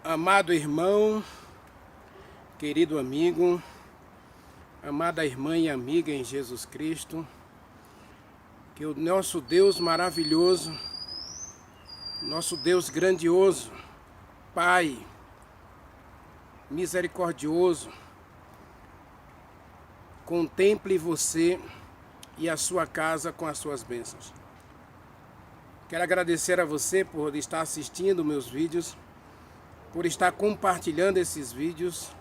Amado irmão, querido amigo, amada irmã e amiga em Jesus Cristo, que o nosso Deus maravilhoso, nosso Deus grandioso, Pai misericordioso, contemple você e a sua casa com as suas bênçãos. Quero agradecer a você por estar assistindo meus vídeos, por estar compartilhando esses vídeos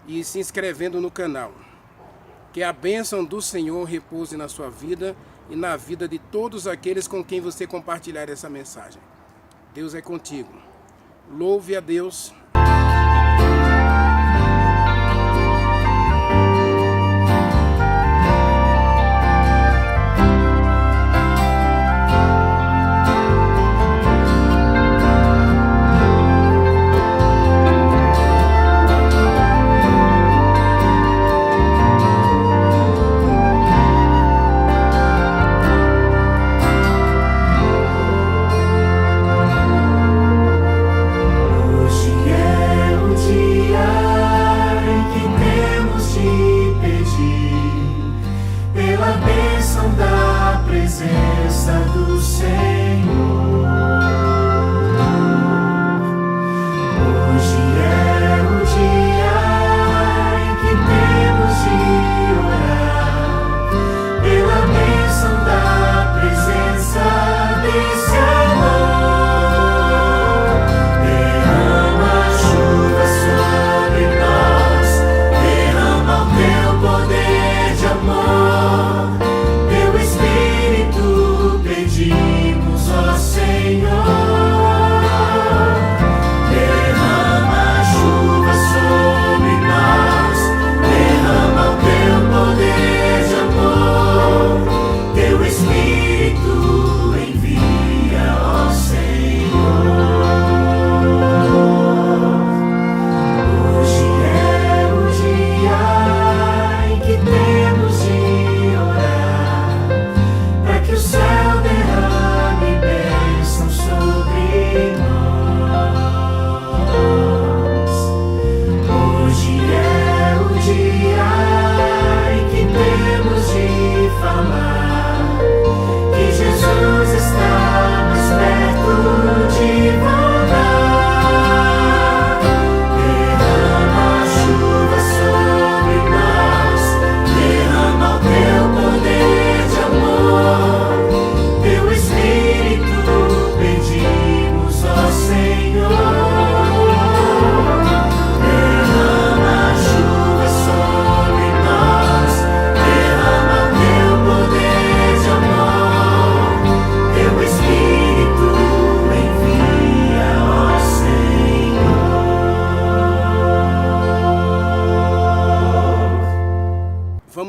e se inscrevendo no canal. Que a bênção do Senhor repouse na sua vida e na vida de todos aqueles com quem você compartilhar essa mensagem. Deus é contigo. Louve a Deus.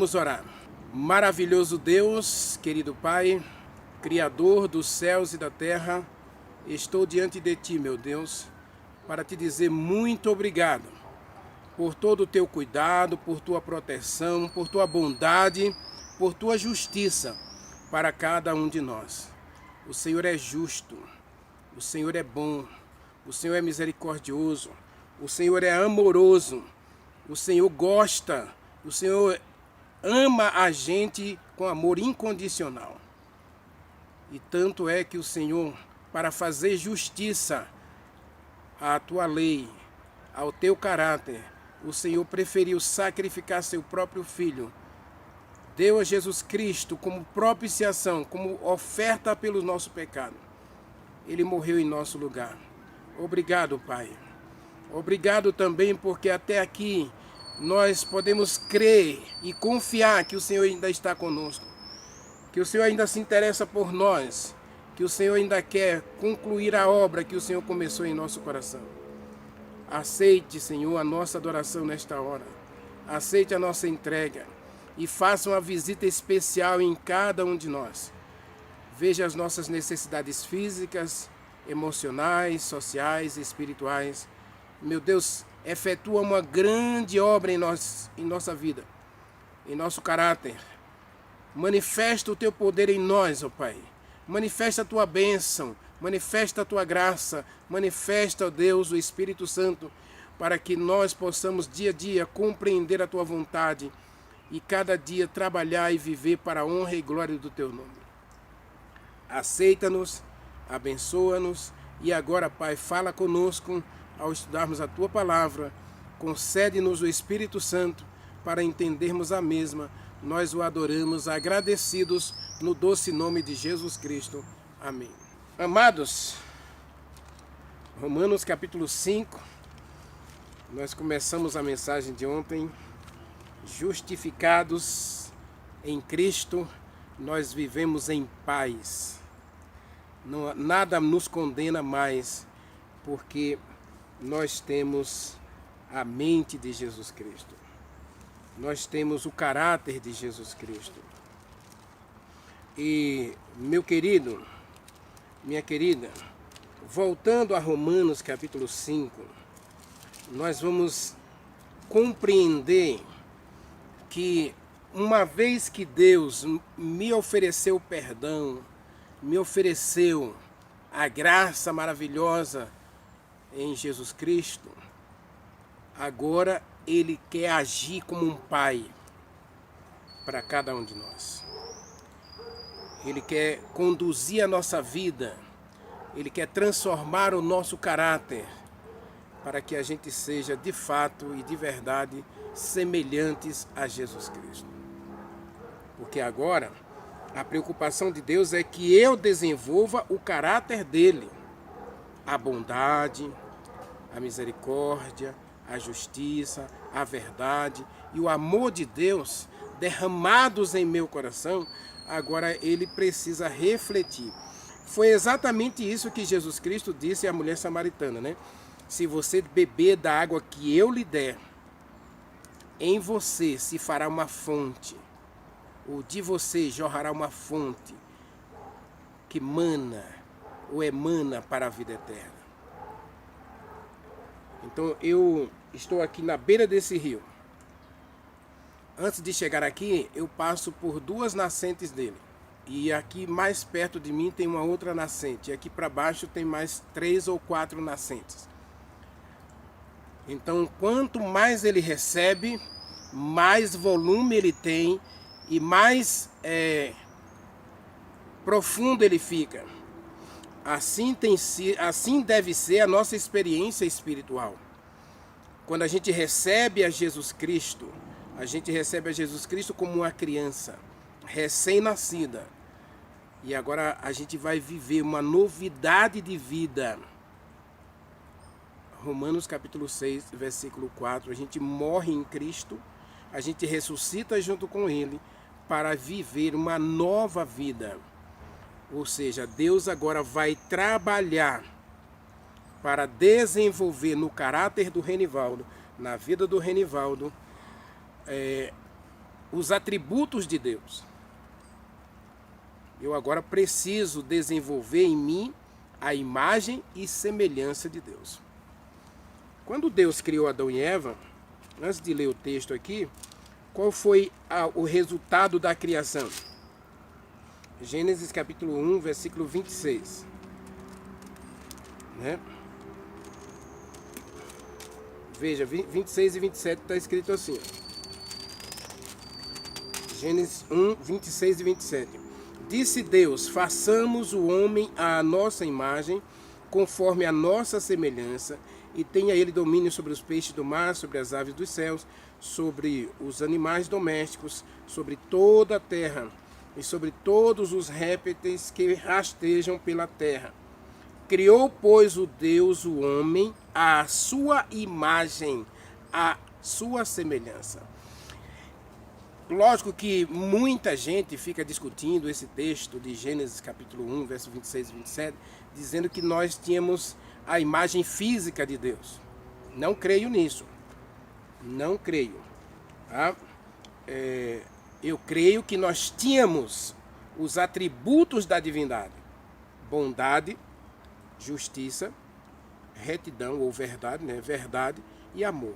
Vamos orar. Maravilhoso Deus, querido Pai, Criador dos céus e da terra, estou diante de Ti, meu Deus, para Te dizer muito obrigado por todo o Teu cuidado, por Tua proteção, por Tua bondade, por Tua justiça para cada um de nós. O Senhor é justo, o Senhor é bom, o Senhor é misericordioso, o Senhor é amoroso, o Senhor gosta, o Senhor ama a gente com amor incondicional. E tanto é que o Senhor, para fazer justiça à tua lei, ao teu caráter, o Senhor preferiu sacrificar seu próprio Filho. Deu a Jesus Cristo como propiciação, como oferta pelo nosso pecado. Ele morreu em nosso lugar. Obrigado, Pai. Obrigado também porque até aqui nós podemos crer e confiar que o Senhor ainda está conosco, que o Senhor ainda se interessa por nós, que o Senhor ainda quer concluir a obra que o Senhor começou em nosso coração. Aceite, Senhor, a nossa adoração nesta hora, aceite a nossa entrega e faça uma visita especial em cada um de nós. Veja as nossas necessidades físicas, emocionais, sociais, espirituais. Meu Deus, efetua uma grande obra em nossa vida, em nosso caráter. Manifesta o Teu poder em nós, ó Pai. Manifesta a Tua bênção, manifesta a tua graça, manifesta, ó Deus, o Espírito Santo, para que nós possamos dia a dia compreender a tua vontade e cada dia trabalhar e viver para a honra e glória do teu nome. Aceita-nos, abençoa-nos e agora, Pai, fala conosco ao estudarmos a tua palavra, concede-nos o Espírito Santo para entendermos a mesma. Nós o adoramos agradecidos no doce nome de Jesus Cristo. Amém. Amados, Romanos capítulo 5, nós começamos a mensagem de ontem. Justificados em Cristo, nós vivemos em paz. Nada nos condena mais, porque nós temos a mente de Jesus Cristo. Nós temos o caráter de Jesus Cristo. E, meu querido, minha querida, voltando a Romanos capítulo 5, nós vamos compreender que uma vez que Deus me ofereceu perdão, me ofereceu a graça maravilhosa em Jesus Cristo, agora Ele quer agir como um pai para cada um de nós. Ele quer conduzir a nossa vida, Ele quer transformar o nosso caráter para que a gente seja de fato e de verdade semelhantes a Jesus Cristo. Porque agora a preocupação de Deus é que eu desenvolva o caráter dele, a bondade, a misericórdia, a justiça, a verdade e o amor de Deus derramados em meu coração. Agora ele precisa refletir. Foi exatamente isso que Jesus Cristo disse à mulher samaritana, né? Se você beber da água que eu lhe der, em você se fará uma fonte, ou de você jorrará uma fonte que mana ou emana para a vida eterna. Então eu estou aqui na beira desse rio. Antes de chegar aqui, eu passo por duas nascentes dele. E aqui mais perto de mim tem uma outra nascente. E aqui para baixo tem mais 3 ou 4 nascentes. Então, quanto mais ele recebe, mais volume ele tem e mais profundo ele fica. Assim deve ser a nossa experiência espiritual. Quando a gente recebe a Jesus Cristo, a gente recebe a Jesus Cristo como uma criança recém-nascida. E agora a gente vai viver uma novidade de vida. Romanos capítulo 6, versículo 4, a gente morre em Cristo, a gente ressuscita junto com Ele para viver uma nova vida. Ou seja, Deus agora vai trabalhar para desenvolver no caráter do Renivaldo, na vida do Renivaldo, os atributos de Deus. Eu agora preciso desenvolver em mim a imagem e semelhança de Deus. Quando Deus criou Adão e Eva, antes de ler o texto aqui, qual foi o resultado da criação? Gênesis capítulo 1, versículo 26. Né? Veja, 26 e 27 está escrito assim. Gênesis 1, 26 e 27. Disse Deus, façamos o homem à nossa imagem, conforme a nossa semelhança, e tenha ele domínio sobre os peixes do mar, sobre as aves dos céus, sobre os animais domésticos, sobre toda a terra, e sobre todos os répteis que rastejam pela terra. Criou, pois, o Deus o homem à sua imagem, à sua semelhança. Lógico que muita gente fica discutindo esse texto de Gênesis capítulo 1, verso 26 e 27, dizendo que nós tínhamos a imagem física de Deus. Não creio nisso. Não creio. Tá? Eu creio que nós tínhamos os atributos da divindade. Bondade, justiça, retidão ou verdade, né? Verdade e amor.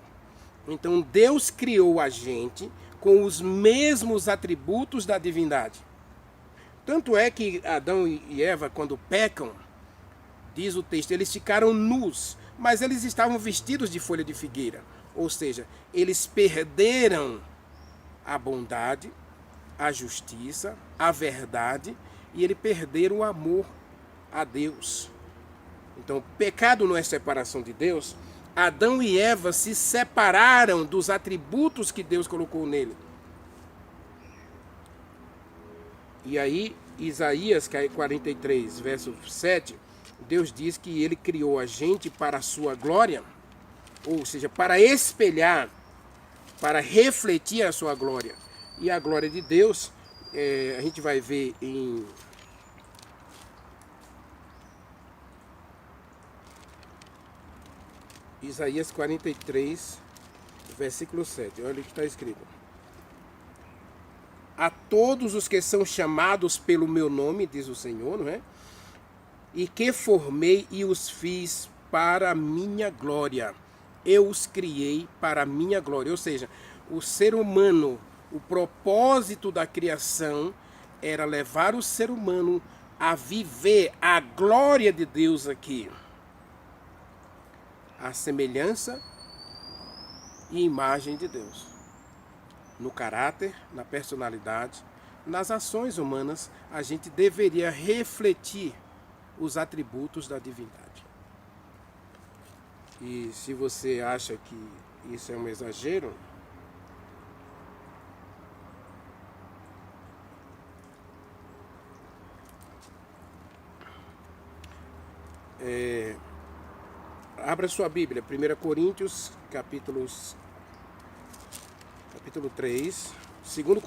Então Deus criou a gente com os mesmos atributos da divindade. Tanto é que Adão e Eva, quando pecam, Diz o texto, eles ficaram nus, mas eles estavam vestidos de folha de figueira. Ou seja, eles perderam a bondade, a justiça, a verdade, e eles perderam o amor a Deus. Então, pecado não é separação de Deus. Adão e Eva se separaram dos atributos que Deus colocou nele. E aí, Isaías 43, verso 7, Deus diz que ele criou a gente para a sua glória, ou seja, para espelhar, para refletir a sua glória. E a glória de Deus, a gente vai ver em Isaías 43, versículo 7. Olha o que está escrito. A todos os que são chamados pelo meu nome, diz o Senhor, não é? E que formei e os fiz para a minha glória. Eu os criei para a minha glória. Ou seja, o ser humano, o propósito da criação era levar o ser humano a viver a glória de Deus aqui. A semelhança e imagem de Deus. No caráter, na personalidade, nas ações humanas, a gente deveria refletir os atributos da divindade. E se você acha que isso é um exagero, abra sua Bíblia, 1 Coríntios, capítulo 3, 2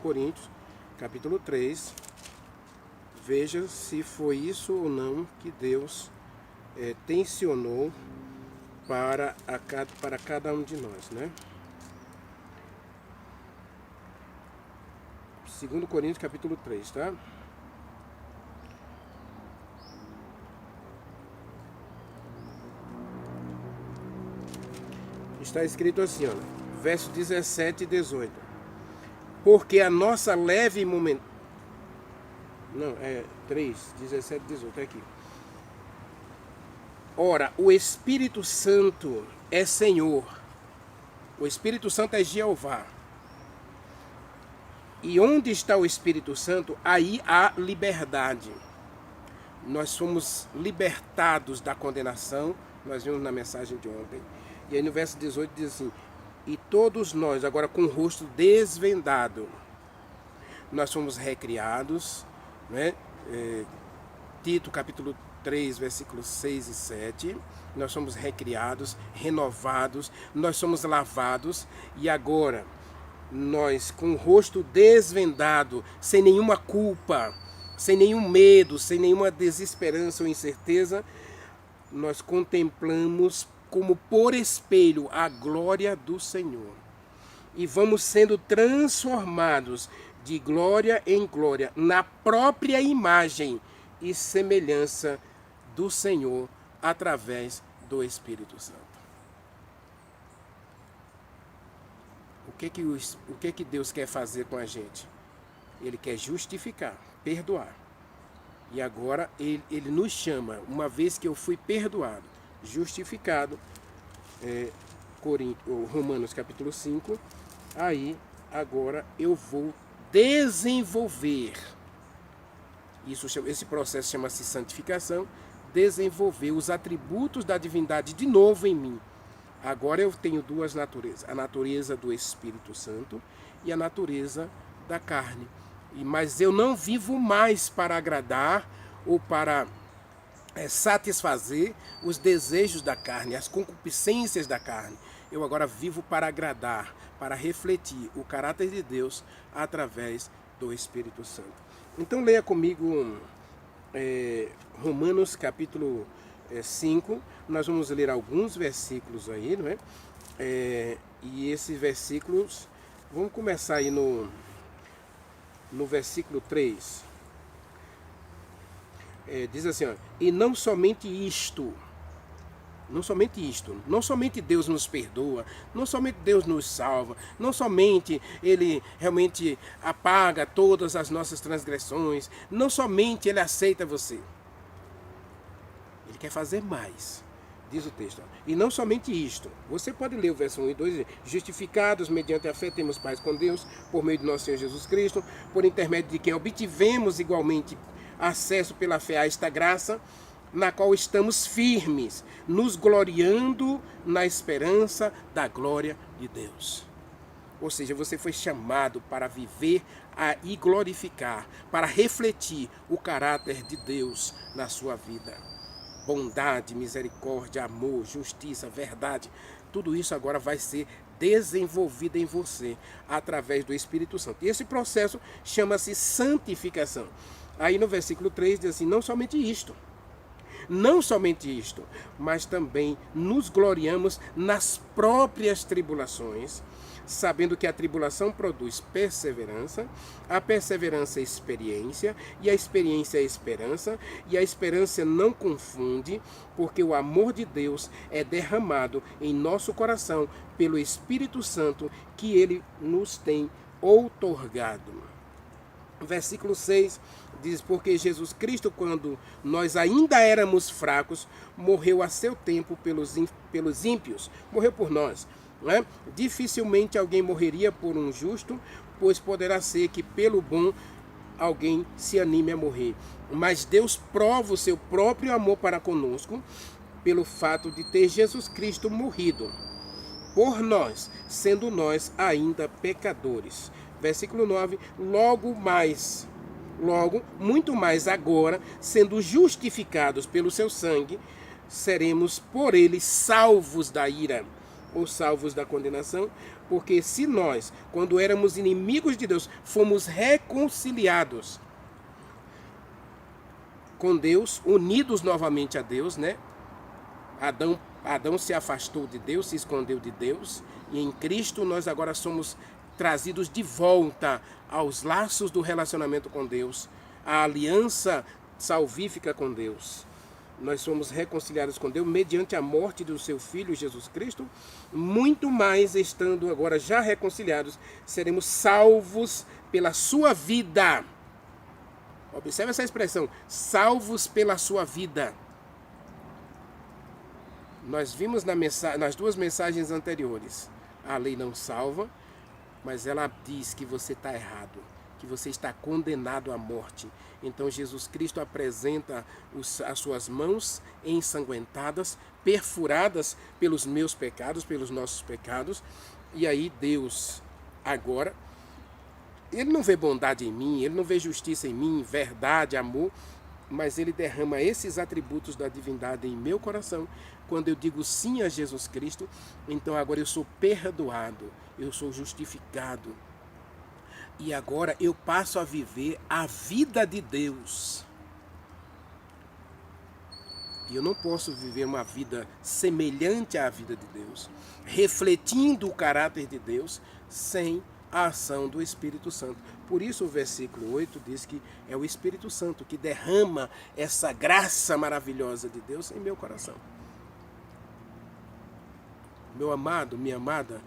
Coríntios, capítulo 3, veja se foi isso ou não que Deus tensionou para cada um de nós, né? 2 Coríntios, capítulo 3, tá? Está escrito assim, olha. Versos 17 e 18. Porque a nossa leve momento... Não, 3, 17 e 18, é aqui. Ora, o Espírito Santo é Senhor. O Espírito Santo é Jeová. E onde está o Espírito Santo, aí há liberdade. Nós somos libertados da condenação. Nós vimos na mensagem de ontem. E aí no verso 18 diz assim... E todos nós, agora com o rosto desvendado, nós fomos recriados, né? Tito capítulo 3, versículos 6 e 7, nós somos recriados, renovados, nós somos lavados, e agora nós com o rosto desvendado, sem nenhuma culpa, sem nenhum medo, sem nenhuma desesperança ou incerteza, nós contemplamos como por espelho a glória do Senhor. E vamos sendo transformados de glória em glória, na própria imagem e semelhança do Senhor, através do Espírito Santo. O que Deus quer fazer com a gente? Ele quer justificar, perdoar. E agora ele nos chama, uma vez que eu fui perdoado, justificado, Romanos capítulo 5, aí agora eu vou desenvolver, esse processo chama-se santificação, desenvolver os atributos da divindade de novo em mim. Agora eu tenho duas naturezas, a natureza do Espírito Santo e a natureza da carne. Mas eu não vivo mais para agradar ou para satisfazer os desejos da carne, as concupiscências da carne. Eu agora vivo para agradar, para refletir o caráter de Deus através do Espírito Santo. Então leia comigo Romanos capítulo 5, nós vamos ler alguns versículos aí, não é? E esses versículos, vamos começar aí no versículo 3. Diz assim, ó, e não somente Deus nos perdoa, não somente Deus nos salva, não somente Ele realmente apaga todas as nossas transgressões, não somente Ele aceita você. quer fazer mais. Diz o texto. E não somente isto. Você pode ler o verso 1 e 2. Justificados mediante a fé temos paz com Deus, por meio de nosso Senhor Jesus Cristo, por intermédio de quem obtivemos igualmente acesso pela fé a esta graça, na qual estamos firmes, nos gloriando na esperança da glória de Deus. Ou seja, você foi chamado para viver e glorificar, para refletir o caráter de Deus na sua vida. Bondade, misericórdia, amor, justiça, verdade, tudo isso agora vai ser desenvolvido em você através do Espírito Santo. E esse processo chama-se santificação. Aí no versículo 3 diz assim, não somente isto, mas também nos gloriamos nas próprias tribulações, sabendo que a tribulação produz perseverança, a perseverança experiência, e a experiência esperança, e a esperança não confunde, porque o amor de Deus é derramado em nosso coração pelo Espírito Santo que Ele nos tem outorgado. Versículo 6 diz, porque Jesus Cristo, quando nós ainda éramos fracos, morreu a seu tempo pelos ímpios, morreu por nós. Né? Dificilmente alguém morreria por um justo, pois poderá ser que pelo bom alguém se anime a morrer. Mas Deus prova o seu próprio amor para conosco, pelo fato de ter Jesus Cristo morrido por nós, sendo nós ainda pecadores. Versículo 9, logo, muito mais agora, sendo justificados pelo seu sangue, seremos por ele salvos da ira, ou salvos da condenação, porque se nós, quando éramos inimigos de Deus, fomos reconciliados com Deus, unidos novamente a Deus, né? Adão se afastou de Deus, se escondeu de Deus, e em Cristo nós agora somos trazidos de volta aos laços do relacionamento com Deus, à aliança salvífica com Deus. Nós somos reconciliados com Deus mediante a morte do seu Filho Jesus Cristo. Muito mais, estando agora já reconciliados, seremos salvos pela sua vida. Observe essa expressão, salvos pela sua vida. Nós vimos nas duas mensagens anteriores, a lei não salva, mas ela diz que você está errado, que você está condenado à morte. Então Jesus Cristo apresenta as suas mãos ensanguentadas, perfuradas pelos meus pecados, pelos nossos pecados. E aí Deus, agora, Ele não vê bondade em mim, Ele não vê justiça em mim, verdade, amor, mas Ele derrama esses atributos da divindade em meu coração. Quando eu digo sim a Jesus Cristo, então agora eu sou perdoado, eu sou justificado. E agora eu passo a viver a vida de Deus. E eu não posso viver uma vida semelhante à vida de Deus, refletindo o caráter de Deus, sem a ação do Espírito Santo. Por isso o versículo 8 diz que é o Espírito Santo que derrama essa graça maravilhosa de Deus em meu coração. Meu amado, minha amada,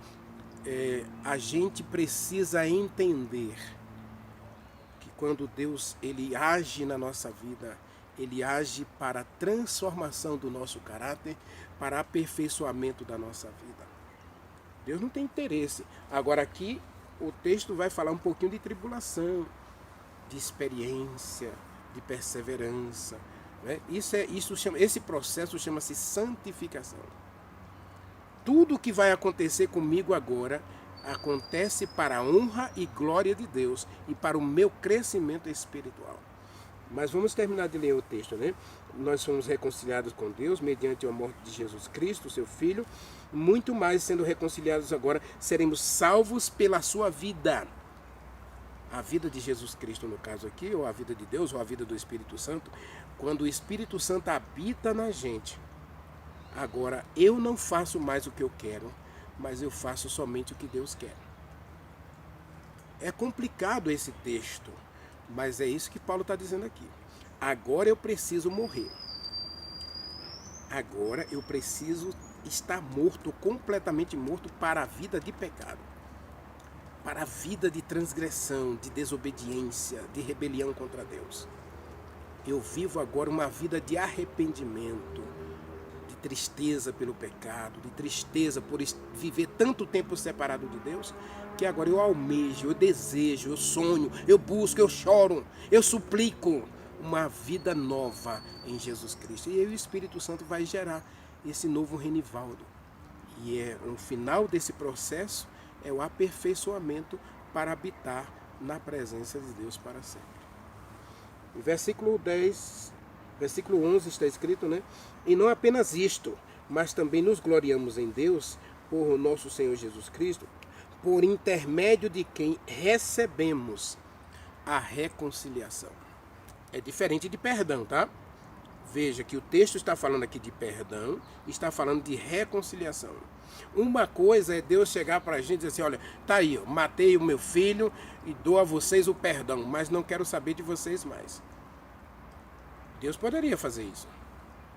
a gente precisa entender que quando Deus ele age na nossa vida, Ele age para a transformação do nosso caráter, para aperfeiçoamento da nossa vida. Deus não tem interesse. Agora aqui o texto vai falar um pouquinho de tribulação, de experiência, de perseverança. Né? Esse processo chama-se santificação. Tudo o que vai acontecer comigo agora acontece para a honra e glória de Deus e para o meu crescimento espiritual. Mas vamos terminar de ler o texto, né? Nós somos reconciliados com Deus mediante a morte de Jesus Cristo, seu Filho. Muito mais, sendo reconciliados agora, seremos salvos pela sua vida. A vida de Jesus Cristo, no caso aqui, ou a vida de Deus, ou a vida do Espírito Santo. Quando o Espírito Santo habita na gente, agora eu não faço mais o que eu quero, mas eu faço somente o que Deus quer. É complicado esse texto, mas é isso que Paulo está dizendo aqui. Agora eu preciso morrer. Agora eu preciso estar morto, completamente morto para a vida de pecado. Para a vida de transgressão, de desobediência, de rebelião contra Deus. Eu vivo agora uma vida de arrependimento, de tristeza pelo pecado, de tristeza por viver tanto tempo separado de Deus, que agora eu almejo, eu desejo, eu sonho, eu busco, eu choro, eu suplico uma vida nova em Jesus Cristo. E aí o Espírito Santo vai gerar esse novo Renivaldo. E o final desse processo é o aperfeiçoamento para habitar na presença de Deus para sempre. No versículo 11 está escrito, né? E não apenas isto, mas também nos gloriamos em Deus, por nosso Senhor Jesus Cristo, por intermédio de quem recebemos a reconciliação. É diferente de perdão, tá? Veja que o texto está falando aqui de perdão, está falando de reconciliação. Uma coisa é Deus chegar para a gente e dizer assim, olha, tá aí, eu matei o meu filho e dou a vocês o perdão, mas não quero saber de vocês mais. Deus poderia fazer isso.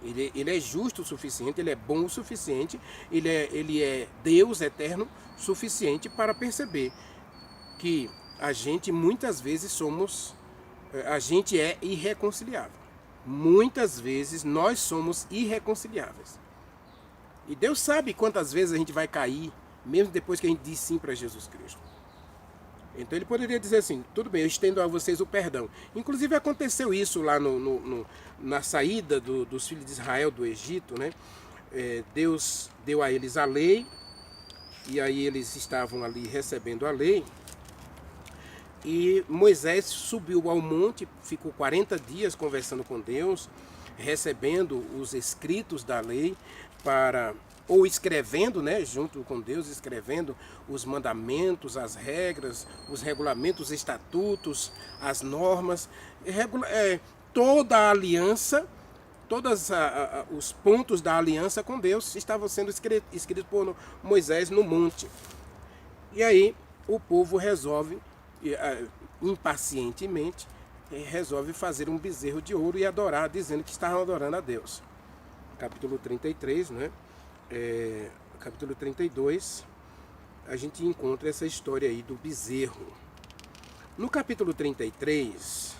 Ele é justo o suficiente, ele é bom o suficiente, ele é Deus eterno suficiente para perceber que a gente muitas vezes a gente é irreconciliável. Muitas vezes nós somos irreconciliáveis. E Deus sabe quantas vezes a gente vai cair, mesmo depois que a gente diz sim para Jesus Cristo. Então ele poderia dizer assim, tudo bem, eu estendo a vocês o perdão. Inclusive aconteceu isso lá na saída dos filhos de Israel do Egito, né? Deus deu a eles a lei, e aí eles estavam ali recebendo a lei. E Moisés subiu ao monte, ficou 40 dias conversando com Deus, recebendo os escritos da lei, ou escrevendo, né, junto com Deus, escrevendo os mandamentos, as regras, os regulamentos, os estatutos, as normas, toda a aliança, todos os pontos da aliança com Deus estavam sendo escritos por Moisés no monte. E aí o povo resolve, impacientemente, resolve fazer um bezerro de ouro e adorar, dizendo que estavam adorando a Deus. Capítulo 33, né? Capítulo 32, a gente encontra essa história aí do bezerro. No capítulo 33,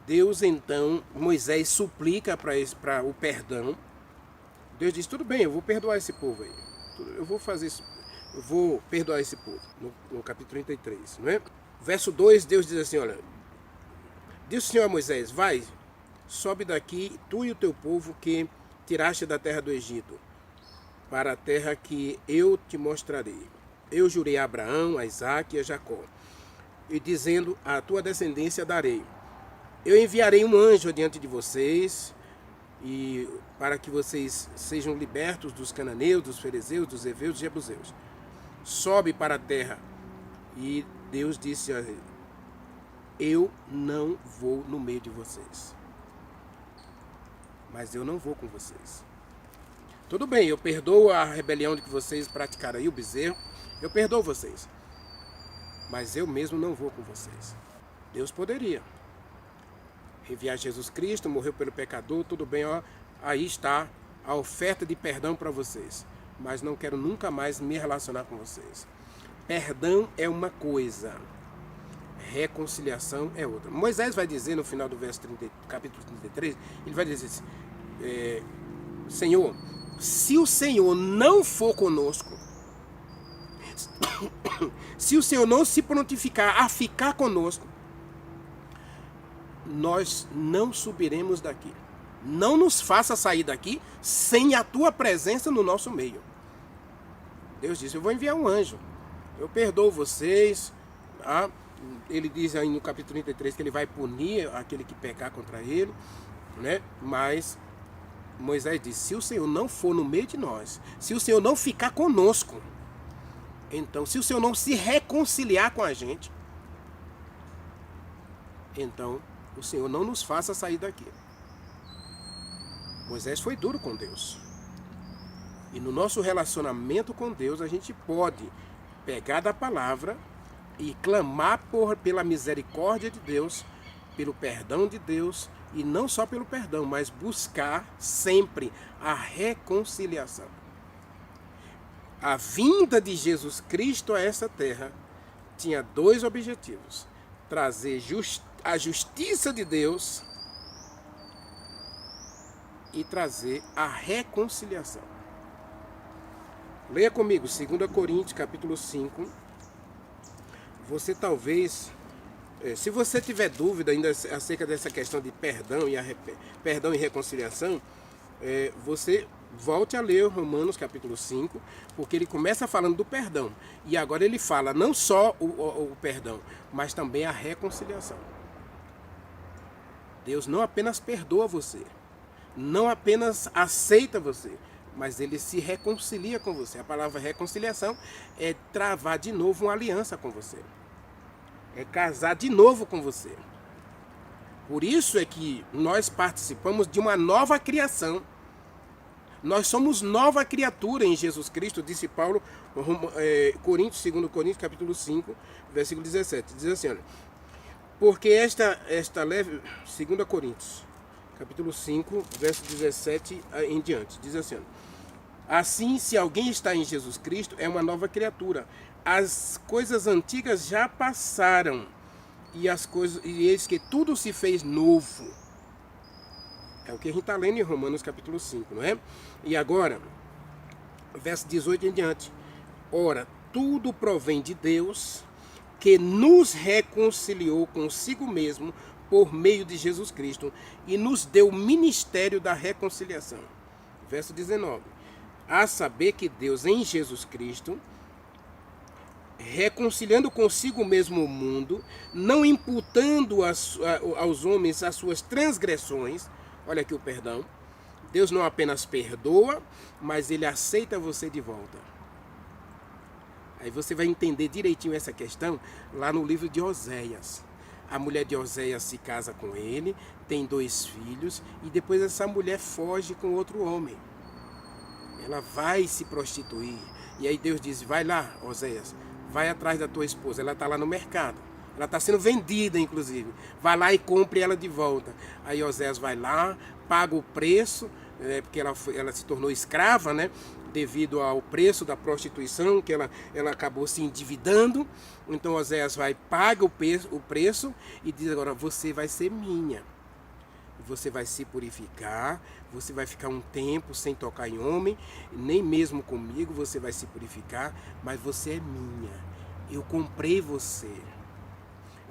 Deus então, Moisés suplica para o perdão. Deus diz, tudo bem, eu vou perdoar esse povo aí. Eu vou fazer isso, eu vou perdoar esse povo. No capítulo 33, não é? Verso 2, Deus diz assim, olha, diz o Senhor a Moisés, vai, sobe daqui, tu e o teu povo que tiraste da terra do Egito, para a terra que eu te mostrarei. Eu jurei a Abraão, a Isaque e a Jacó, e dizendo, a tua descendência darei. Eu enviarei um anjo adiante de vocês, e para que vocês sejam libertos dos cananeus, dos ferezeus, dos heveus, dos jebuseus. Sobe para a terra. E Deus disse a ele, eu não vou no meio de vocês. Mas eu não vou com vocês. Tudo bem, eu perdoo a rebelião de que vocês praticaram aí, o bezerro. Eu perdoo vocês. Mas eu mesmo não vou com vocês. Deus poderia enviar Jesus Cristo, morreu pelo pecador, tudo bem, ó, aí está a oferta de perdão para vocês. Mas não quero nunca mais me relacionar com vocês. Perdão é uma coisa, reconciliação é outra. Moisés vai dizer no final do capítulo 33, ele vai dizer assim, Senhor, se o Senhor não for conosco, se o Senhor não se prontificar a ficar conosco, nós não subiremos daqui. Não nos faça sair daqui sem a tua presença no nosso meio. Deus disse, eu vou enviar um anjo. Eu perdoo vocês. Tá? Ele diz aí no capítulo 33 que ele vai punir aquele que pecar contra ele, né? Mas Moisés disse, se o Senhor não for no meio de nós, se o Senhor não ficar conosco, então, se o Senhor não se reconciliar com a gente, então o Senhor não nos faça sair daqui. Moisés foi duro com Deus. E no nosso relacionamento com Deus, a gente pode pegar da palavra e clamar pela misericórdia de Deus, pelo perdão de Deus, e não só pelo perdão, mas buscar sempre a reconciliação. A vinda de Jesus Cristo a essa terra tinha dois objetivos: trazer a justiça de Deus e trazer a reconciliação. Leia comigo, 2 Coríntios, capítulo 5. Você talvez, se você tiver dúvida ainda acerca dessa questão de perdão e reconciliação, você volte a ler Romanos capítulo 5, porque ele começa falando do perdão. E agora ele fala não só o perdão, mas também a reconciliação. Deus não apenas perdoa você, não apenas aceita você, mas ele se reconcilia com você. A palavra reconciliação é travar de novo uma aliança com você. É casar de novo com você. Por isso é que nós participamos de uma nova criação. Nós somos nova criatura em Jesus Cristo, disse Paulo, 2 Coríntios, capítulo 5, versículo 17. Diz assim, olha, porque esta leve, 2 Coríntios, capítulo 5, verso 17 em diante, diz assim, olha, assim, se alguém está em Jesus Cristo, é uma nova criatura. As coisas antigas já passaram, e eis que tudo se fez novo. É o que a gente está lendo em Romanos capítulo 5, não é? E agora, verso 18 em diante. Ora, tudo provém de Deus, que nos reconciliou consigo mesmo por meio de Jesus Cristo e nos deu o ministério da reconciliação. Verso 19. A saber que Deus em Jesus Cristo, reconciliando consigo mesmo o mundo, não imputando aos homens as suas transgressões. Olha aqui o perdão. Deus não apenas perdoa, mas ele aceita você de volta. Aí você vai entender direitinho essa questão lá no livro de Oséias. A mulher de Oséias se casa com ele, tem 2 filhos, e depois essa mulher foge com outro homem. Ela vai se prostituir. E aí Deus diz, vai lá, Oséias, vai atrás da tua esposa, ela está lá no mercado. Ela está sendo vendida, inclusive. Vai lá e compre ela de volta. Aí Oséias vai lá, paga o preço, porque ela se tornou escrava, né? Devido ao preço da prostituição, que ela acabou se endividando. Então Oséias vai, paga o preço e diz agora, você vai ser minha. Você vai se purificar, você vai ficar um tempo sem tocar em homem, nem mesmo comigo você vai se purificar, mas você é minha. Eu comprei você.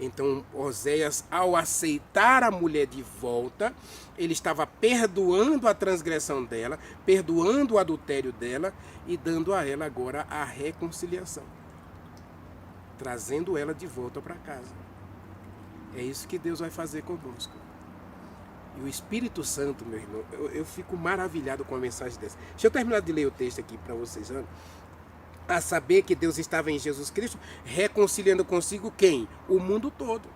Então Oséias, ao aceitar a mulher de volta, ele estava perdoando a transgressão dela, perdoando o adultério dela e dando a ela agora a reconciliação, trazendo ela de volta para casa. É isso que Deus vai fazer conosco. E o Espírito Santo, meu irmão, eu fico maravilhado com a mensagem dessa. Deixa eu terminar de ler o texto aqui para vocês. Né? A saber que Deus estava em Jesus Cristo, reconciliando consigo quem? O mundo todo.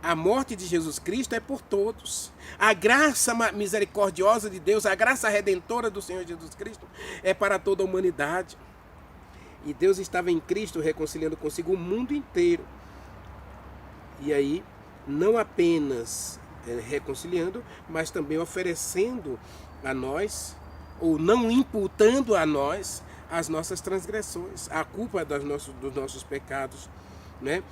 A morte de Jesus Cristo é por todos. A graça misericordiosa de Deus, a graça redentora do Senhor Jesus Cristo é para toda a humanidade. E Deus estava em Cristo reconciliando consigo o mundo inteiro. E aí, não apenas reconciliando, mas também oferecendo a nós, ou não imputando a nós, as nossas transgressões, a culpa dos nossos pecados, né?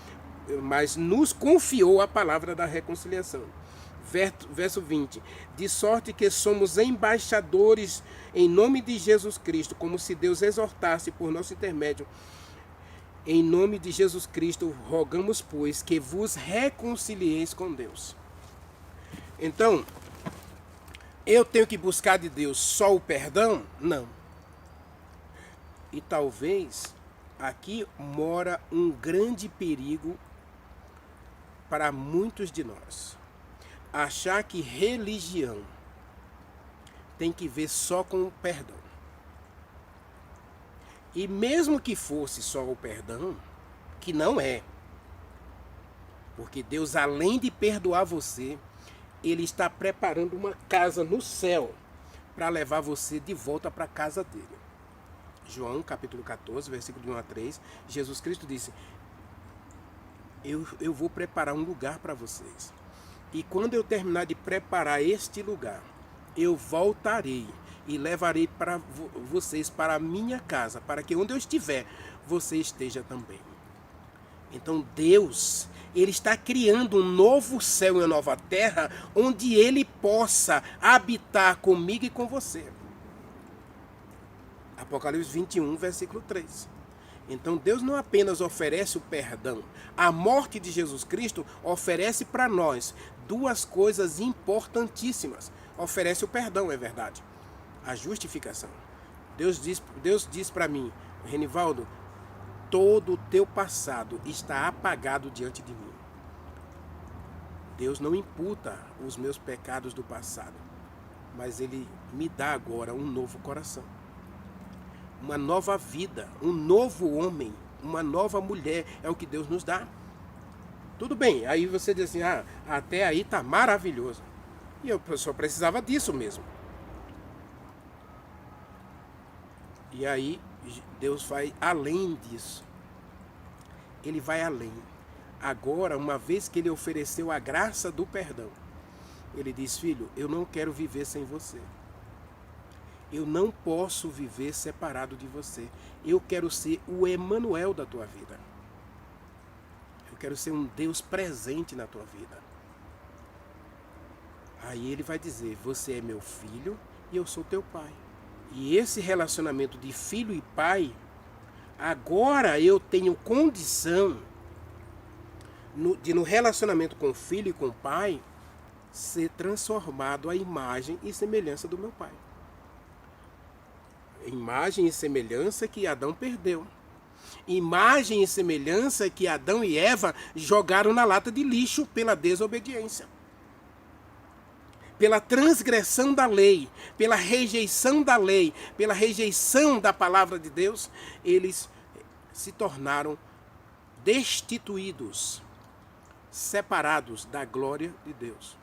Mas nos confiou a palavra da reconciliação. Verso 20, de sorte que somos embaixadores em nome de Jesus Cristo, como se Deus exortasse por nosso intermédio. Em nome de Jesus Cristo, rogamos, pois, que vos reconcilieis com Deus. Então, eu tenho que buscar de Deus só o perdão? Não. E talvez aqui mora um grande perigo para muitos de nós. Achar que religião tem que ver só com o perdão. E mesmo que fosse só o perdão, que não é. Porque Deus, além de perdoar você, Ele está preparando uma casa no céu para levar você de volta para a casa dele. João capítulo 14, versículo de 1 a 3, Jesus Cristo disse, eu vou preparar um lugar para vocês. E quando eu terminar de preparar este lugar, eu voltarei e levarei para vocês para a minha casa, para que onde eu estiver, você esteja também. Então Deus, Ele está criando um novo céu e uma nova terra, onde Ele possa habitar comigo e com você. Apocalipse 21, versículo 3. Então Deus não apenas oferece o perdão. A morte de Jesus Cristo oferece para nós duas coisas importantíssimas. Oferece o perdão, é verdade. A justificação. Deus diz para mim, Renivaldo, todo o teu passado está apagado diante de mim. Deus não imputa os meus pecados do passado, mas Ele me dá agora um novo coração. Uma nova vida, um novo homem, uma nova mulher, é o que Deus nos dá. Tudo bem, aí você diz assim, até aí está maravilhoso. E eu só precisava disso mesmo. E aí Deus vai além disso. Ele vai além. Agora, uma vez que Ele ofereceu a graça do perdão, Ele diz, filho, eu não quero viver sem você. Eu não posso viver separado de você. Eu quero ser o Emanuel da tua vida. Eu quero ser um Deus presente na tua vida. Aí Ele vai dizer, você é meu filho e eu sou teu pai. E esse relacionamento de filho e pai, agora eu tenho condição de no relacionamento com o filho e com o pai, ser transformado à imagem e semelhança do meu pai. Imagem e semelhança que Adão perdeu. Imagem e semelhança que Adão e Eva jogaram na lata de lixo pela desobediência. Pela transgressão da lei, pela rejeição da lei, pela rejeição da palavra de Deus, eles se tornaram destituídos, separados da glória de Deus.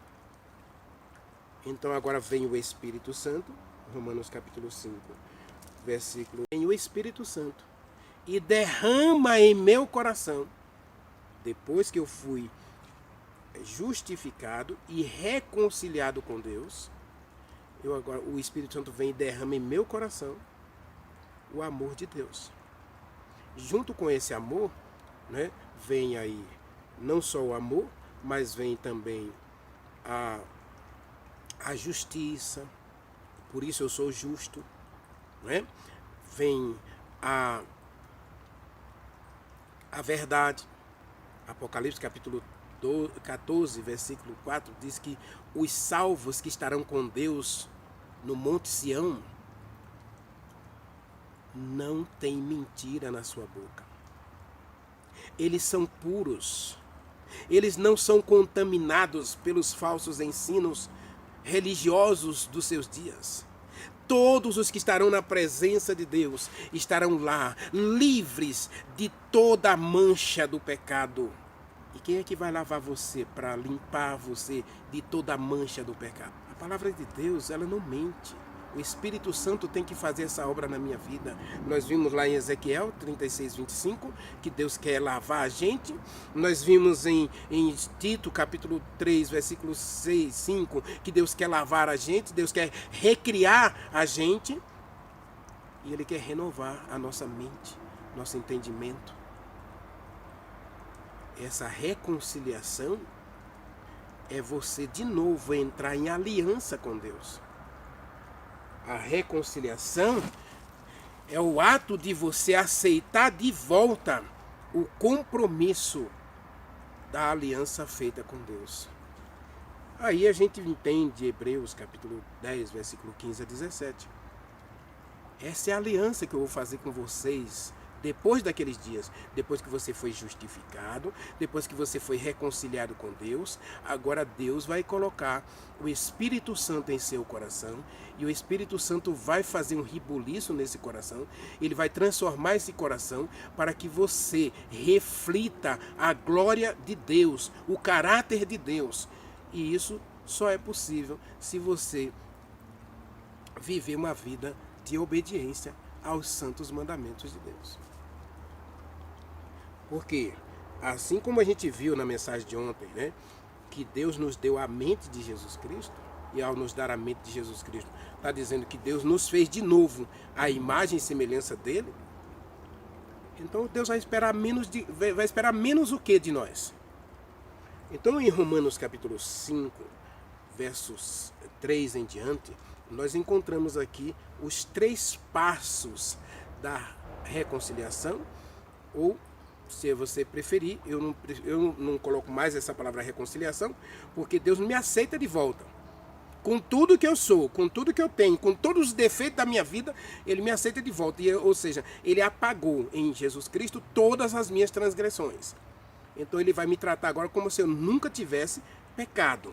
Então agora vem o Espírito Santo, Romanos capítulo 5, versículo, vem o Espírito Santo e derrama em meu coração, depois que eu fui justificado e reconciliado com Deus, agora o Espírito Santo vem e derrama em meu coração o amor de Deus. Junto com esse amor, né, vem aí não só o amor, mas vem também a justiça, por isso eu sou justo, né? Vem a verdade. Apocalipse capítulo 14, versículo 4, diz que os salvos que estarão com Deus no Monte Sião não tem mentira na sua boca. Eles são puros. Eles não são contaminados pelos falsos ensinos religiosos dos seus dias. Todos os que estarão na presença de Deus estarão lá, livres de toda a mancha do pecado. E quem é que vai lavar você para limpar você de toda a mancha do pecado? A palavra de Deus, ela não mente. O Espírito Santo tem que fazer essa obra na minha vida. Nós vimos lá em Ezequiel 36, 25, que Deus quer lavar a gente. Nós vimos em Tito, capítulo 3, versículo 6, 5, que Deus quer lavar a gente, Deus quer recriar a gente. E Ele quer renovar a nossa mente, nosso entendimento. Essa reconciliação é você de novo entrar em aliança com Deus. A reconciliação é o ato de você aceitar de volta o compromisso da aliança feita com Deus. Aí a gente entende Hebreus capítulo 10, versículo 15 a 17. Essa é a aliança que eu vou fazer com vocês depois daqueles dias, depois que você foi justificado, depois que você foi reconciliado com Deus. Agora Deus vai colocar o Espírito Santo em seu coração, e o Espírito Santo vai fazer um ribuliço nesse coração. Ele vai transformar esse coração para que você reflita a glória de Deus, o caráter de Deus. E isso só é possível se você viver uma vida de obediência aos santos mandamentos de Deus. Porque, assim como a gente viu na mensagem de ontem, né, que Deus nos deu a mente de Jesus Cristo, e ao nos dar a mente de Jesus Cristo, está dizendo que Deus nos fez de novo a imagem e semelhança dele. Então Deus vai esperar menos o que de nós? Então em Romanos capítulo 5, versos 3 em diante, nós encontramos aqui os 3 passos da reconciliação, ou, se você preferir, eu não coloco mais essa palavra reconciliação, porque Deus me aceita de volta. Com tudo que eu sou, com tudo que eu tenho, com todos os defeitos da minha vida, Ele me aceita de volta. Ou seja, Ele apagou em Jesus Cristo todas as minhas transgressões. Então Ele vai me tratar agora como se eu nunca tivesse pecado.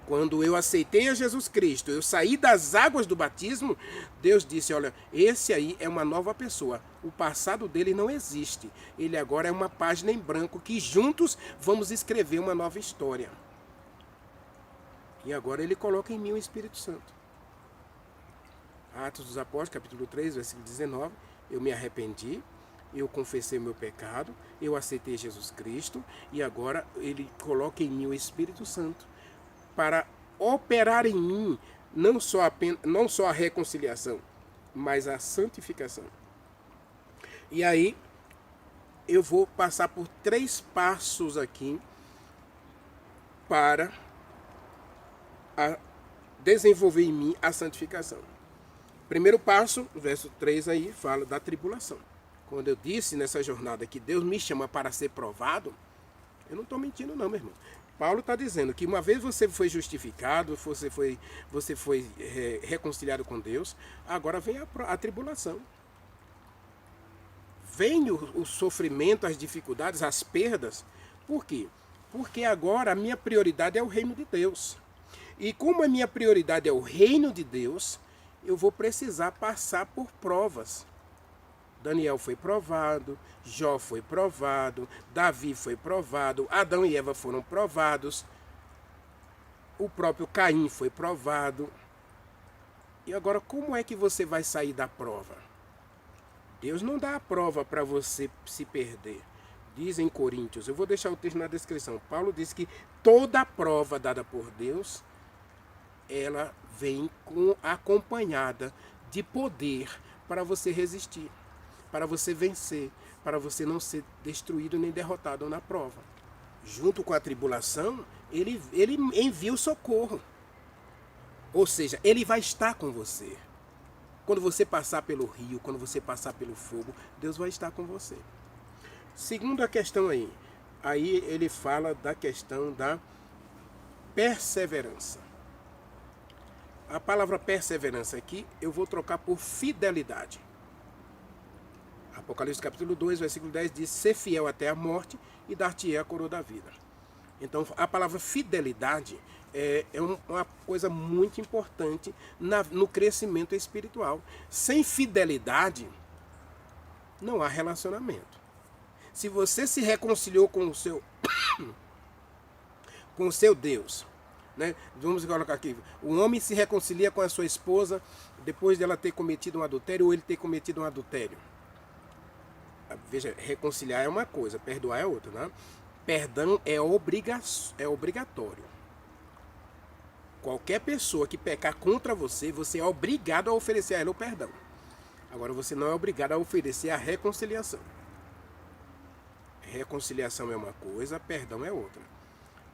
Quando eu aceitei a Jesus Cristo, eu saí das águas do batismo, Deus disse, olha, esse aí é uma nova pessoa. O passado dele não existe. Ele agora é uma página em branco que juntos vamos escrever uma nova história. E agora ele coloca em mim o Espírito Santo. Atos dos Apóstolos, capítulo 3, versículo 19. Eu me arrependi, eu confessei meu pecado, eu aceitei Jesus Cristo e agora ele coloca em mim o Espírito Santo para operar em mim não só a reconciliação, mas a santificação. E aí eu vou passar por 3 passos aqui para desenvolver em mim a santificação. Primeiro passo, verso 3 aí, fala da tribulação. Quando eu disse nessa jornada que Deus me chama para ser provado, eu não estou mentindo não, meu irmão. Paulo está dizendo que uma vez você foi justificado, você foi reconciliado com Deus, agora vem a tribulação. Vem o sofrimento, as dificuldades, as perdas. Por quê? Porque agora a minha prioridade é o reino de Deus. E como a minha prioridade é o reino de Deus, eu vou precisar passar por provas. Daniel foi provado, Jó foi provado, Davi foi provado, Adão e Eva foram provados, o próprio Caim foi provado. E agora, como é que você vai sair da prova? Deus não dá a prova para você se perder. Diz em Coríntios, eu vou deixar o texto na descrição, Paulo diz que toda prova dada por Deus, ela vem acompanhada de poder para você resistir, para você vencer, para você não ser destruído nem derrotado na prova. Junto com a tribulação, ele envia o socorro. Ou seja, ele vai estar com você. Quando você passar pelo rio, quando você passar pelo fogo, Deus vai estar com você. Segundo a questão aí ele fala da questão da perseverança. A palavra perseverança aqui eu vou trocar por fidelidade. Apocalipse capítulo 2, versículo 10 diz, ser fiel até a morte e dar-te-ei a coroa da vida. Então a palavra fidelidade é uma coisa muito importante no crescimento espiritual. Sem fidelidade não há relacionamento. Se você se reconciliou com o seu Deus, né? Vamos colocar aqui, o homem se reconcilia com a sua esposa depois dela ter cometido um adultério ou ele ter cometido um adultério. Veja, reconciliar é uma coisa, perdoar é outra, né? Perdão é obrigatório. Qualquer pessoa que pecar contra você, você é obrigado a oferecer a ela o perdão. Agora você não é obrigado a oferecer a reconciliação. Reconciliação é uma coisa, perdão é outra.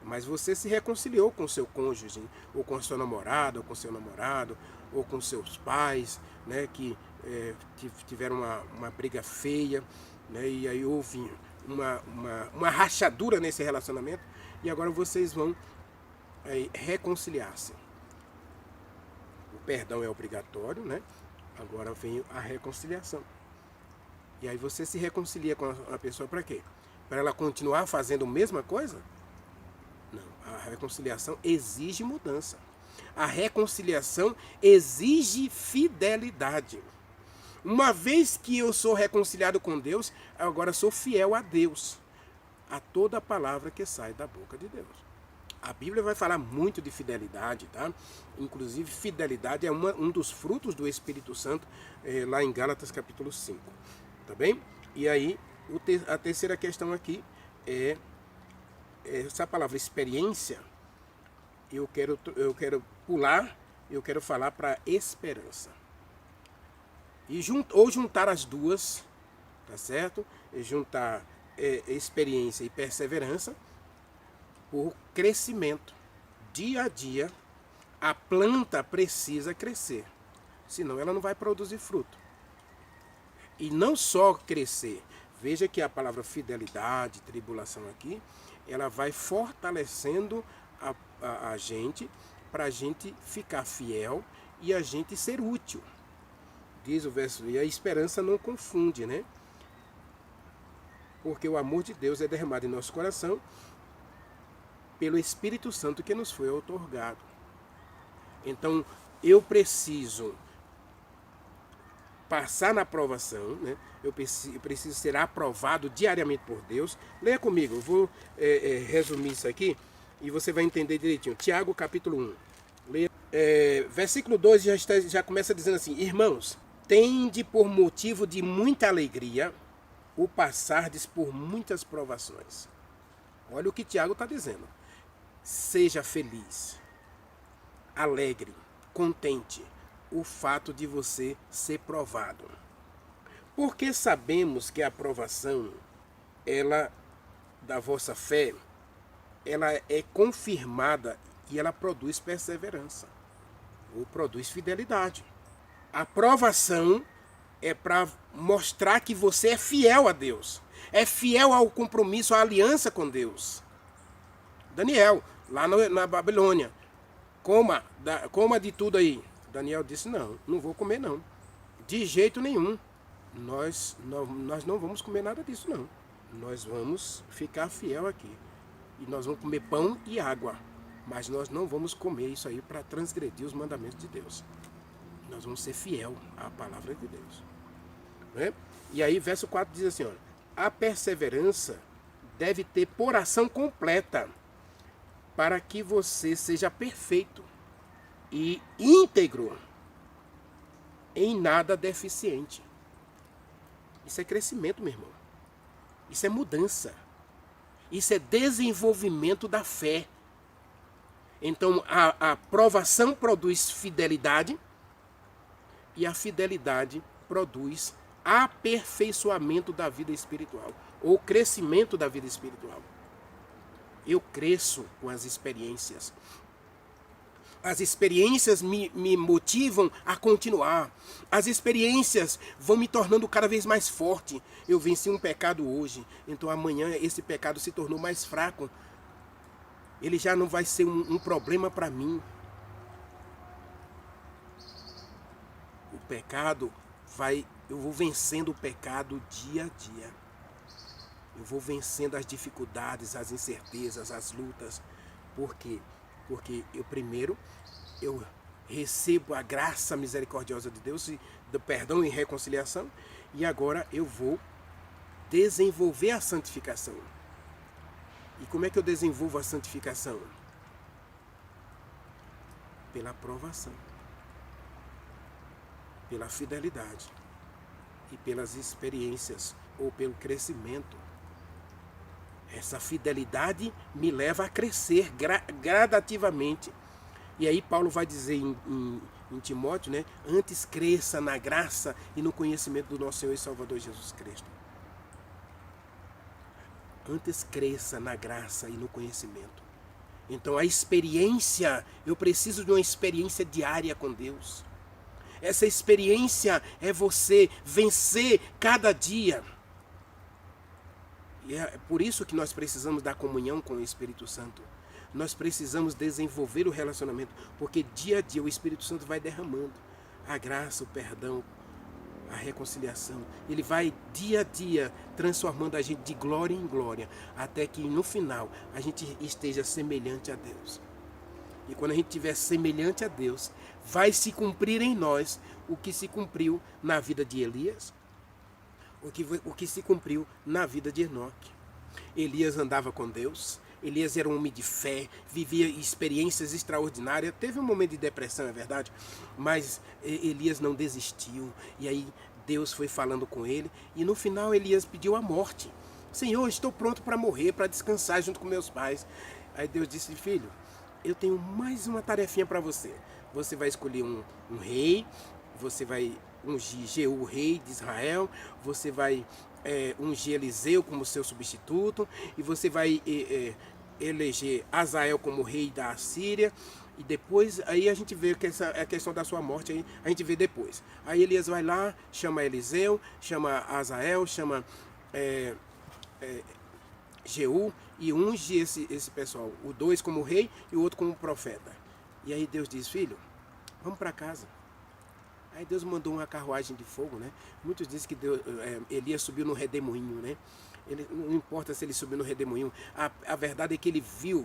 Mas você se reconciliou com seu cônjuge, ou com seu namorado, ou com seu namorado, ou com seus pais, né, que tiveram uma briga feia, né, e aí houve uma rachadura nesse relacionamento, e agora vocês vão reconciliar-se. O perdão é obrigatório, né? Agora vem a reconciliação. E aí você se reconcilia com a pessoa para quê? Para ela continuar fazendo a mesma coisa? Não, a reconciliação exige mudança. A reconciliação exige fidelidade. Uma vez que eu sou reconciliado com Deus, agora sou fiel a Deus, a toda palavra que sai da boca de Deus. A Bíblia vai falar muito de fidelidade, tá? Inclusive, fidelidade é um dos frutos do Espírito Santo, lá em Gálatas capítulo 5. Tá bem? E aí, a terceira questão aqui é essa palavra experiência. Eu quero pular, eu quero falar para esperança. Ou juntar as duas tá certo? E juntar experiência e perseverança por crescimento. Dia a dia, a planta precisa crescer, senão ela não vai produzir fruto. E não só crescer, veja que a palavra fidelidade, tribulação aqui, ela vai fortalecendo a gente, para a gente ficar fiel e a gente ser útil. Diz o verso, e a esperança não confunde, né? Porque o amor de Deus é derramado em nosso coração pelo Espírito Santo que nos foi outorgado. Então, eu preciso passar na aprovação, né? Eu preciso ser aprovado diariamente por Deus. Leia comigo, eu vou resumir isso aqui e você vai entender direitinho. Tiago, capítulo 1. Leia, versículo 2 já começa dizendo assim: irmãos, tende por motivo de muita alegria o passardes por muitas provações. Olha o que Tiago está dizendo. Seja feliz, alegre, contente o fato de você ser provado. Porque sabemos que a provação, ela, da vossa fé, ela é confirmada e ela produz perseverança, ou produz fidelidade. A provação é para mostrar que você é fiel a Deus, é fiel ao compromisso, à aliança com Deus. Daniel, lá na Babilônia, coma de tudo aí. Daniel disse, não vou comer não, de jeito nenhum. Nós não vamos comer nada disso não. Nós vamos ficar fiel aqui. E nós vamos comer pão e água. Mas nós não vamos comer isso aí para transgredir os mandamentos de Deus. Nós vamos ser fiel à palavra de Deus. Né? E aí verso 4 diz assim, olha, a perseverança deve ter por ação completa, para que você seja perfeito e íntegro, em nada deficiente. Isso é crescimento, meu irmão. Isso é mudança. Isso é desenvolvimento da fé. Então, a provação produz fidelidade e a fidelidade produz aperfeiçoamento da vida espiritual, ou crescimento da vida espiritual. Eu cresço com as experiências. As experiências me motivam a continuar. As experiências vão me tornando cada vez mais forte. Eu venci um pecado hoje, então amanhã esse pecado se tornou mais fraco. Ele já não vai ser um problema para mim. O pecado eu vou vencendo o pecado dia a dia. Eu vou vencendo as dificuldades, as incertezas, as lutas. Por quê? Porque eu recebo a graça misericordiosa de Deus, do perdão e reconciliação, e agora eu vou desenvolver a santificação. E como é que eu desenvolvo a santificação? Pela aprovação, pela fidelidade e pelas experiências, ou pelo crescimento. Essa fidelidade me leva a crescer gradativamente. E aí Paulo vai dizer em Timóteo, né? Antes cresça na graça e no conhecimento do nosso Senhor e Salvador Jesus Cristo. Antes cresça na graça e no conhecimento. Então a experiência, eu preciso de uma experiência diária com Deus. Essa experiência é você vencer cada dia. E é por isso que nós precisamos da comunhão com o Espírito Santo. Nós precisamos desenvolver o relacionamento, porque dia a dia o Espírito Santo vai derramando a graça, o perdão, a reconciliação. Ele vai dia a dia transformando a gente de glória em glória, até que no final a gente esteja semelhante a Deus. E quando a gente estiver semelhante a Deus, vai se cumprir em nós o que se cumpriu na vida de Elias, o que se cumpriu na vida de Enoque. Elias andava com Deus, Elias era um homem de fé, vivia experiências extraordinárias, teve um momento de depressão, é verdade, mas Elias não desistiu, e aí Deus foi falando com ele, e no final Elias pediu a morte. Senhor, estou pronto para morrer, para descansar junto com meus pais. Aí Deus disse, filho, eu tenho mais uma tarefinha para você. Você vai escolher um rei, você vai ungir Jeú, rei de Israel, você vai ungir Eliseu como seu substituto, e você vai eleger Azael como rei da Assíria, e depois, aí a gente vê que a questão da sua morte, aí a gente vê depois. Aí Elias vai lá, chama Eliseu, chama Azael, chama Jeú, e unge esse pessoal, o dois como rei e o outro como profeta. E aí Deus diz, filho, vamos para casa. Aí Deus mandou uma carruagem de fogo, né? Muitos dizem que Elias subiu no redemoinho, né? Não importa se ele subiu no redemoinho. A verdade é que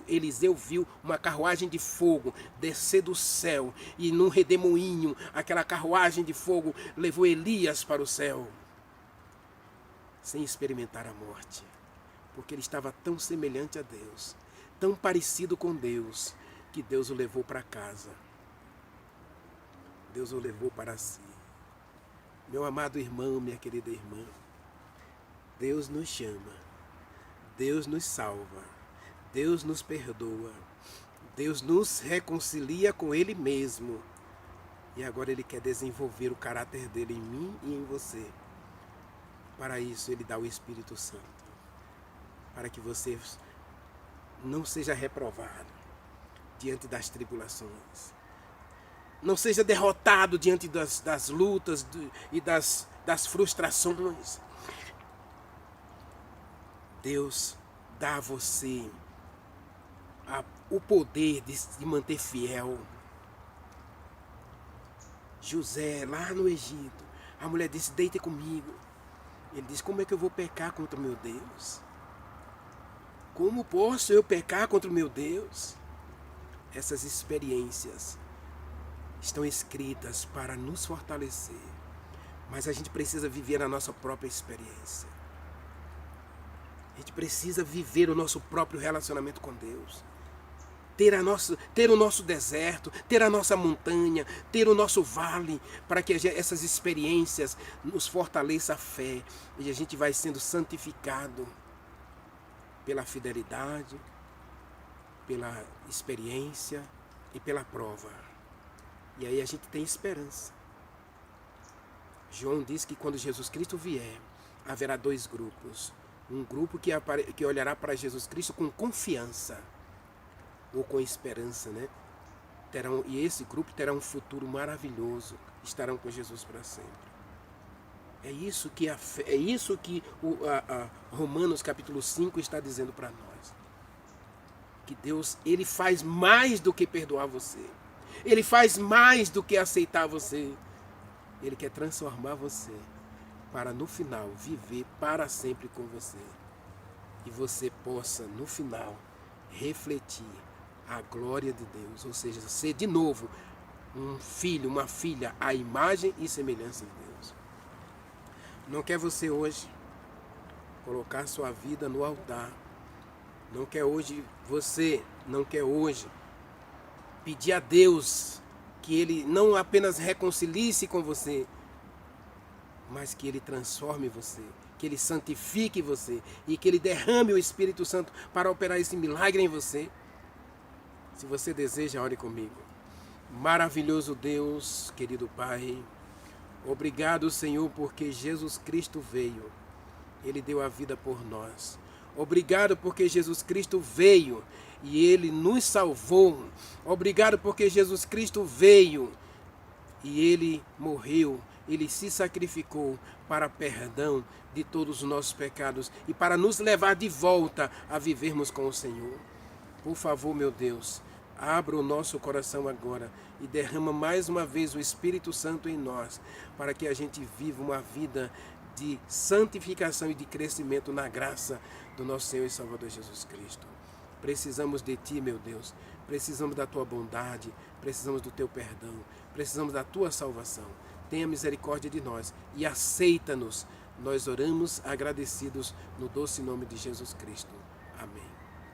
Eliseu viu uma carruagem de fogo descer do céu. E num redemoinho, aquela carruagem de fogo levou Elias para o céu. Sem experimentar a morte. Porque ele estava tão semelhante a Deus, tão parecido com Deus, que Deus o levou para casa. Deus o levou para si. Meu amado irmão, minha querida irmã, Deus nos chama, Deus nos salva, Deus nos perdoa, Deus nos reconcilia com Ele mesmo. E agora Ele quer desenvolver o caráter dele em mim e em você. Para isso Ele dá o Espírito Santo, para que você não seja reprovado diante das tribulações. Não seja derrotado diante das lutas e das frustrações. Deus dá a você o poder de se manter fiel. José, lá no Egito, a mulher disse, deita comigo. Ele disse, como é que eu vou pecar contra o meu Deus? Como posso eu pecar contra o meu Deus? Essas experiências estão escritas para nos fortalecer, mas a gente precisa viver a nossa própria experiência. A gente precisa viver o nosso próprio relacionamento com Deus. Ter o nosso deserto, ter a nossa montanha, ter o nosso vale, para que essas experiências nos fortaleçam a fé e a gente vai sendo santificado pela fidelidade, pela experiência e pela prova. E aí a gente tem esperança. João diz que quando Jesus Cristo vier, haverá dois grupos. Um grupo que olhará para Jesus Cristo com confiança ou com esperança, né? E esse grupo terá um futuro maravilhoso, estarão com Jesus para sempre. É isso que Romanos capítulo 5 está dizendo para nós. Que Deus, Ele faz mais do que perdoar você. Ele faz mais do que aceitar você. Ele quer transformar você para no final viver para sempre com você. E você possa no final refletir a glória de Deus, ou seja, ser de novo um filho, uma filha, à imagem e semelhança de Deus. Não quer você hoje colocar sua vida no altar? Não quer hoje pedir a Deus que Ele não apenas reconcilie-se com você, mas que Ele transforme você, que Ele santifique você e que Ele derrame o Espírito Santo para operar esse milagre em você? Se você deseja, ore comigo. Maravilhoso Deus, querido Pai, obrigado, Senhor, porque Jesus Cristo veio. Ele deu a vida por nós. Obrigado porque Jesus Cristo veio e Ele nos salvou. Obrigado porque Jesus Cristo veio e Ele morreu. Ele se sacrificou para perdão de todos os nossos pecados e para nos levar de volta a vivermos com o Senhor. Por favor, meu Deus, abra o nosso coração agora e derrama mais uma vez o Espírito Santo em nós, para que a gente viva uma vida de santificação e de crescimento na graça do nosso Senhor e Salvador Jesus Cristo. Precisamos de Ti, meu Deus. Precisamos da Tua bondade, precisamos do Teu perdão, precisamos da Tua salvação. Tenha misericórdia de nós e aceita-nos. Nós oramos agradecidos no doce nome de Jesus Cristo.